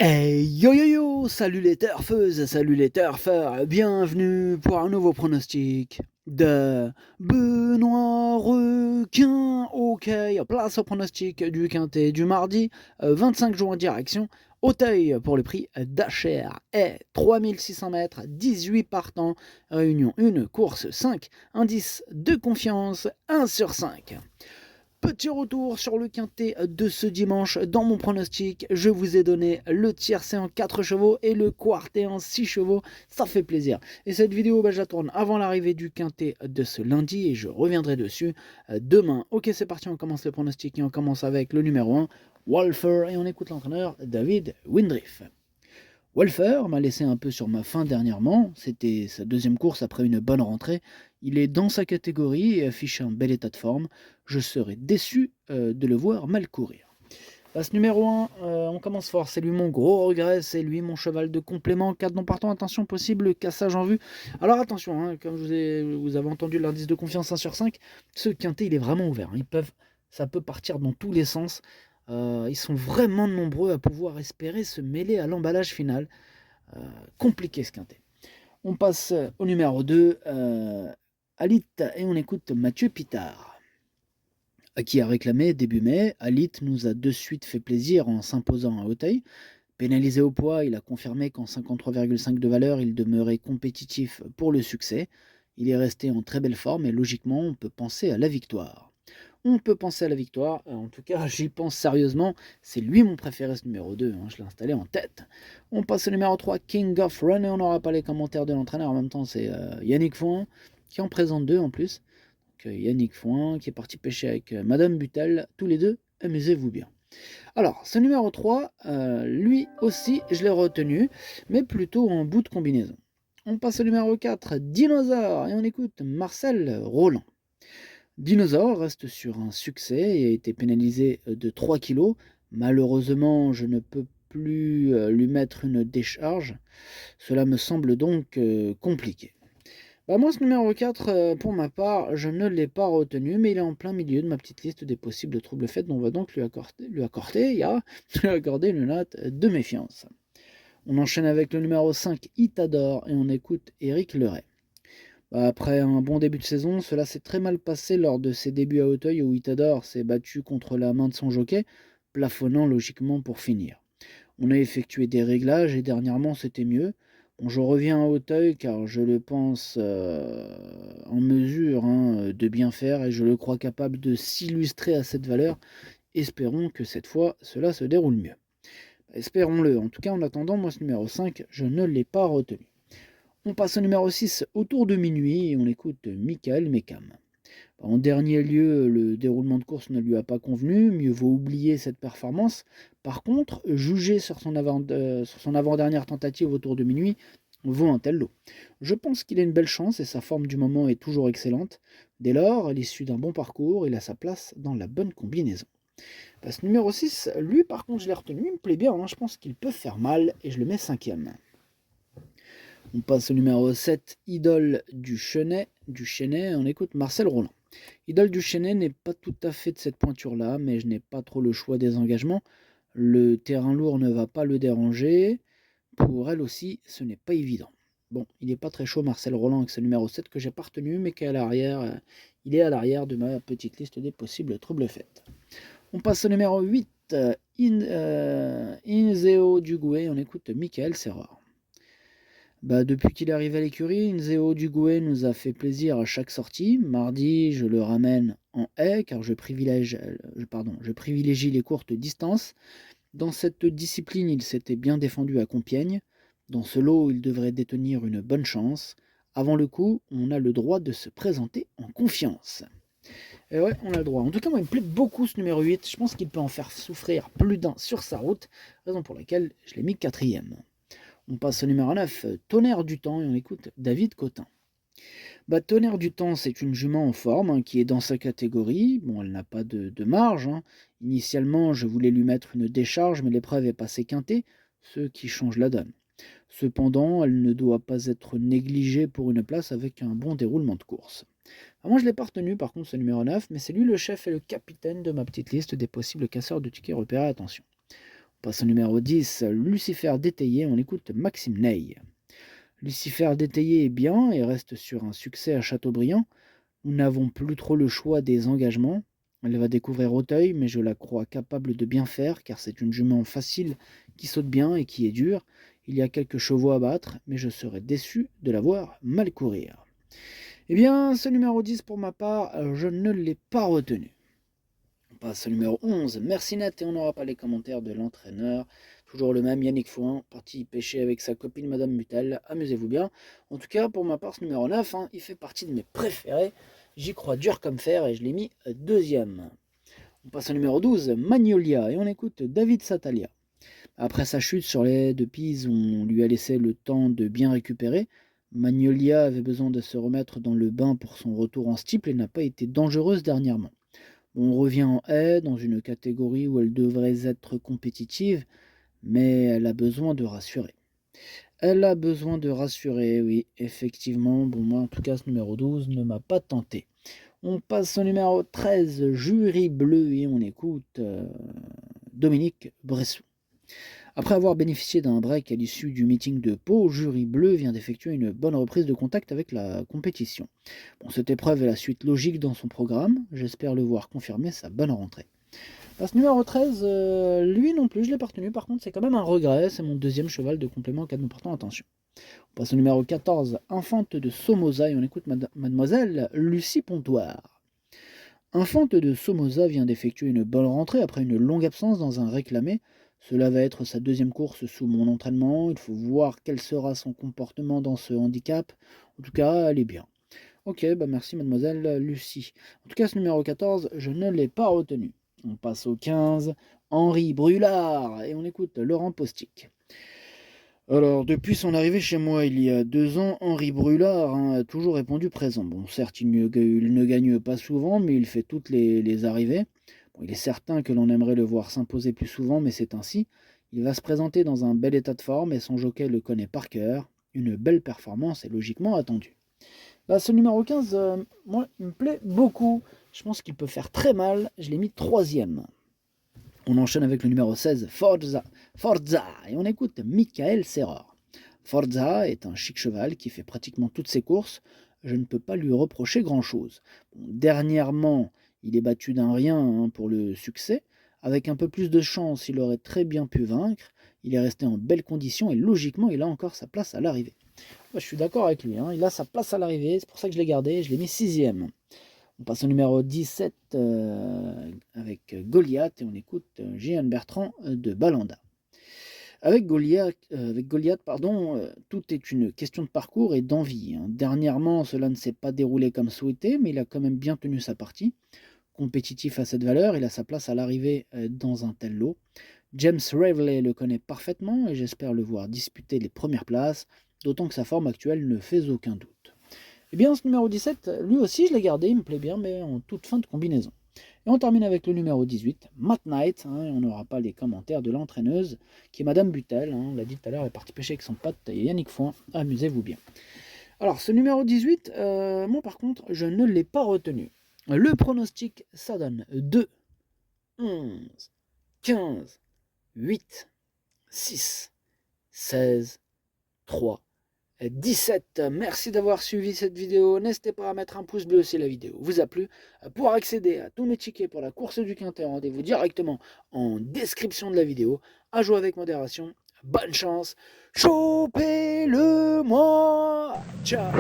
Hey yo yo yo, salut les turfeuses, salut les turfeurs, bienvenue pour un nouveau pronostic de Benoît Requin. Ok, place au pronostic du quintet du mardi, 25 jours en direction, Auteuil pour le prix d'Acher et 3600 mètres, 18 partants, réunion 1, course 5, indice de confiance 1 sur 5. Petit retour sur le quintet de ce dimanche. Dans mon pronostic, je vous ai donné le tiercé en 4 chevaux et le quartet en 6 chevaux. Ça fait plaisir. Et cette vidéo, je la tourne avant l'arrivée du quintet de ce lundi et je reviendrai dessus demain. Ok, c'est parti, on commence le pronostic et on commence avec le numéro 1, Wolfer, et on écoute l'entraîneur David Windriff. Wolfer m'a laissé un peu sur ma faim dernièrement, c'était sa deuxième course après une bonne rentrée. Il est dans sa catégorie et affiche un bel état de forme. Je serais déçu de le voir mal courir. Place numéro 1, on commence fort, c'est lui mon gros regret, c'est lui mon cheval de complément, 4 non partants, attention possible, cassage en vue. Alors attention, comme vous avez entendu l'indice de confiance 1 sur 5, ce quintet il est vraiment ouvert, ça peut partir dans tous les sens. Ils sont vraiment nombreux à pouvoir espérer se mêler à l'emballage final. Compliqué ce quintet. On passe au numéro 2, Alit, et on écoute Mathieu Pitard, qui a réclamé début mai. Alit nous a de suite fait plaisir en s'imposant à Auteuil. Pénalisé au poids, il a confirmé qu'en 53,5 de valeur, il demeurait compétitif pour le succès. Il est resté en très belle forme et logiquement, on peut penser à la victoire. On peut penser à la victoire, en tout cas j'y pense sérieusement, c'est lui mon préféré ce numéro 2, je l'ai installé en tête. On passe au numéro 3, King of Run, et on n'aura pas les commentaires de l'entraîneur, en même temps c'est Yannick Fouin qui en présente deux en plus. Donc, Yannick Fouin qui est parti pêcher avec Madame Butel, tous les deux, amusez-vous bien. Alors, ce numéro 3, lui aussi je l'ai retenu, mais plutôt en bout de combinaison. On passe au numéro 4, Dinosaure, et on écoute Marcel Roland. Dinosaure reste sur un succès et a été pénalisé de 3 kilos. Malheureusement, je ne peux plus lui mettre une décharge. Cela me semble donc compliqué. Moi, ce numéro 4, pour ma part, je ne l'ai pas retenu, mais il est en plein milieu de ma petite liste des possibles troubles faits, dont on va donc lui accorder une note de méfiance. On enchaîne avec le numéro 5, Itador, et on écoute Éric Leray. Après un bon début de saison, cela s'est très mal passé lors de ses débuts à Auteuil où Itador s'est battu contre la main de son jockey, plafonnant logiquement pour finir. On a effectué des réglages et dernièrement c'était mieux. Bon, je reviens à Auteuil car je le pense en mesure de bien faire et je le crois capable de s'illustrer à cette valeur. Espérons que cette fois cela se déroule mieux. Espérons-le. En tout cas, en attendant, moi ce numéro 5, je ne l'ai pas retenu. On passe au numéro 6, autour de minuit, et on écoute Michael Mekam. En dernier lieu, le déroulement de course ne lui a pas convenu, mieux vaut oublier cette performance. Par contre, juger sur son avant-dernière tentative autour de minuit vaut un tel lot. Je pense qu'il a une belle chance et sa forme du moment est toujours excellente. Dès lors, à l'issue d'un bon parcours, il a sa place dans la bonne combinaison. Ce numéro 6, lui par contre je l'ai retenu, il me plaît bien, je pense qu'il peut faire mal et je le mets 5e. On passe au numéro 7, Idole du Chenet, on écoute Marcel Roland. Idole du Chenet n'est pas tout à fait de cette pointure-là, mais je n'ai pas trop le choix des engagements. Le terrain lourd ne va pas le déranger. Pour elle aussi, ce n'est pas évident. Bon, il n'est pas très chaud Marcel Roland avec ce numéro 7 que j'ai pas retenu, mais qui est à l'arrière. Il est à l'arrière de ma petite liste des possibles troubles faits. On passe au numéro 8, Inzeo Dugoué, on écoute Michael Serreur. Depuis qu'il est arrivé à l'écurie, Nzeo Dugoué nous a fait plaisir à chaque sortie. Mardi, je le ramène en haie car je privilégie les courtes distances. Dans cette discipline, il s'était bien défendu à Compiègne. Dans ce lot, il devrait détenir une bonne chance. Avant le coup, on a le droit de se présenter en confiance. Et ouais, on a le droit. En tout cas, moi, il me plaît beaucoup ce numéro 8. Je pense qu'il peut en faire souffrir plus d'un sur sa route, raison pour laquelle je l'ai mis 4e. On passe au numéro 9, Tonnerre du Temps, et on écoute David Cotin. Tonnerre du Temps, c'est une jument en forme qui est dans sa catégorie. Bon, elle n'a pas de marge. Initialement, je voulais lui mettre une décharge, mais l'épreuve est passée quintée, ce qui change la donne. Cependant, elle ne doit pas être négligée pour une place avec un bon déroulement de course. Moi, je ne l'ai pas retenu, par contre, ce numéro 9, mais c'est lui le chef et le capitaine de ma petite liste des possibles casseurs de tickets repérés. Attention. passe au numéro 10, Lucifer détaillé, on écoute Maxime Ney. Lucifer détaillé est bien et reste sur un succès à Chateaubriand. Nous n'avons plus trop le choix des engagements. Elle va découvrir Auteuil, mais je la crois capable de bien faire, car c'est une jument facile qui saute bien et qui est dure. Il y a quelques chevaux à battre, mais je serais déçu de la voir mal courir. Eh bien, ce numéro 10 pour ma part, je ne l'ai pas retenu. On passe au numéro 11, Merci Net, et on n'aura pas les commentaires de l'entraîneur. Toujours le même, Yannick Fouin, parti pêcher avec sa copine Madame Mutel. Amusez-vous bien. En tout cas, pour ma part, ce numéro 9, il fait partie de mes préférés. J'y crois dur comme fer et je l'ai mis deuxième. On passe au numéro 12, Magnolia, et on écoute David Satalia. Après sa chute sur les deux Pise, on lui a laissé le temps de bien récupérer. Magnolia avait besoin de se remettre dans le bain pour son retour en steeple et n'a pas été dangereuse dernièrement. On revient en haie, dans une catégorie où elle devrait être compétitive, mais elle a besoin de rassurer. Elle a besoin de rassurer, oui, effectivement. Bon, moi, en tout cas, ce numéro 12 ne m'a pas tenté. On passe au numéro 13, Jury Bleu, et on écoute Dominique Bressou. Après avoir bénéficié d'un break à l'issue du meeting de Pau, Jury Bleu vient d'effectuer une bonne reprise de contact avec la compétition. Bon, cette épreuve est la suite logique dans son programme. J'espère le voir confirmer sa bonne rentrée. Ce numéro 13, lui non plus, je l'ai pas retenu. Par contre, c'est quand même un regret. C'est mon deuxième cheval de complément auquel nous portons attention. On passe au numéro 14, Infante de Somoza, et on écoute mademoiselle Lucie Pontoire. Infante de Somoza vient d'effectuer une bonne rentrée après une longue absence dans un réclamé. Cela va être sa deuxième course sous mon entraînement. Il faut voir quel sera son comportement dans ce handicap. En tout cas, elle est bien. Ok, merci mademoiselle Lucie. En tout cas, ce numéro 14, je ne l'ai pas retenu. On passe au 15, Henri Brulard, et on écoute Laurent Postic. Alors, depuis son arrivée chez moi il y a 2 ans, Henri Brulard a toujours répondu présent. Bon, certes, il ne gagne pas souvent, mais il fait toutes les arrivées. Bon, il est certain que l'on aimerait le voir s'imposer plus souvent, mais c'est ainsi. Il va se présenter dans un bel état de forme et son jockey le connaît par cœur. Une belle performance est logiquement attendue. Ce numéro 15, moi, il me plaît beaucoup. Je pense qu'il peut faire très mal. Je l'ai mis 3e. On enchaîne avec le numéro 16, Forza, et on écoute Michael Serror. Forza est un chic cheval qui fait pratiquement toutes ses courses. Je ne peux pas lui reprocher grand-chose. Bon, dernièrement, il est battu d'un rien pour le succès. Avec un peu plus de chance, il aurait très bien pu vaincre. Il est resté en belle condition et logiquement, il a encore sa place à l'arrivée. Moi, je suis d'accord avec lui, il a sa place à l'arrivée, c'est pour ça que je l'ai gardé, je l'ai mis 6e. On passe au numéro 17 avec Goliath et on écoute Jean Bertrand de Balanda. Avec Goliath, tout est une question de parcours et d'envie. Dernièrement, cela ne s'est pas déroulé comme souhaité, mais il a quand même bien tenu sa partie. Compétitif à cette valeur, il a sa place à l'arrivée dans un tel lot. James Raveley le connaît parfaitement et j'espère le voir disputer les premières places, d'autant que sa forme actuelle ne fait aucun doute. Eh bien, ce numéro 17, lui aussi, je l'ai gardé, il me plaît bien, mais en toute fin de combinaison. Et on termine avec le numéro 18, Matt Knight, et on n'aura pas les commentaires de l'entraîneuse, qui est Madame Butel, on l'a dit tout à l'heure, elle est partie pêcher avec son pote Yannick Fouin, amusez-vous bien. Alors, ce numéro 18, moi par contre, je ne l'ai pas retenu. Le pronostic, ça donne 2, 11, 15, 8, 6, 16, 3, 17. Merci d'avoir suivi cette vidéo. N'hésitez pas à mettre un pouce bleu si la vidéo vous a plu. Pour accéder à tous mes tickets pour la course du Quintet, rendez-vous directement en description de la vidéo. À jouer avec modération. Bonne chance. Chopez-le moi. Ciao.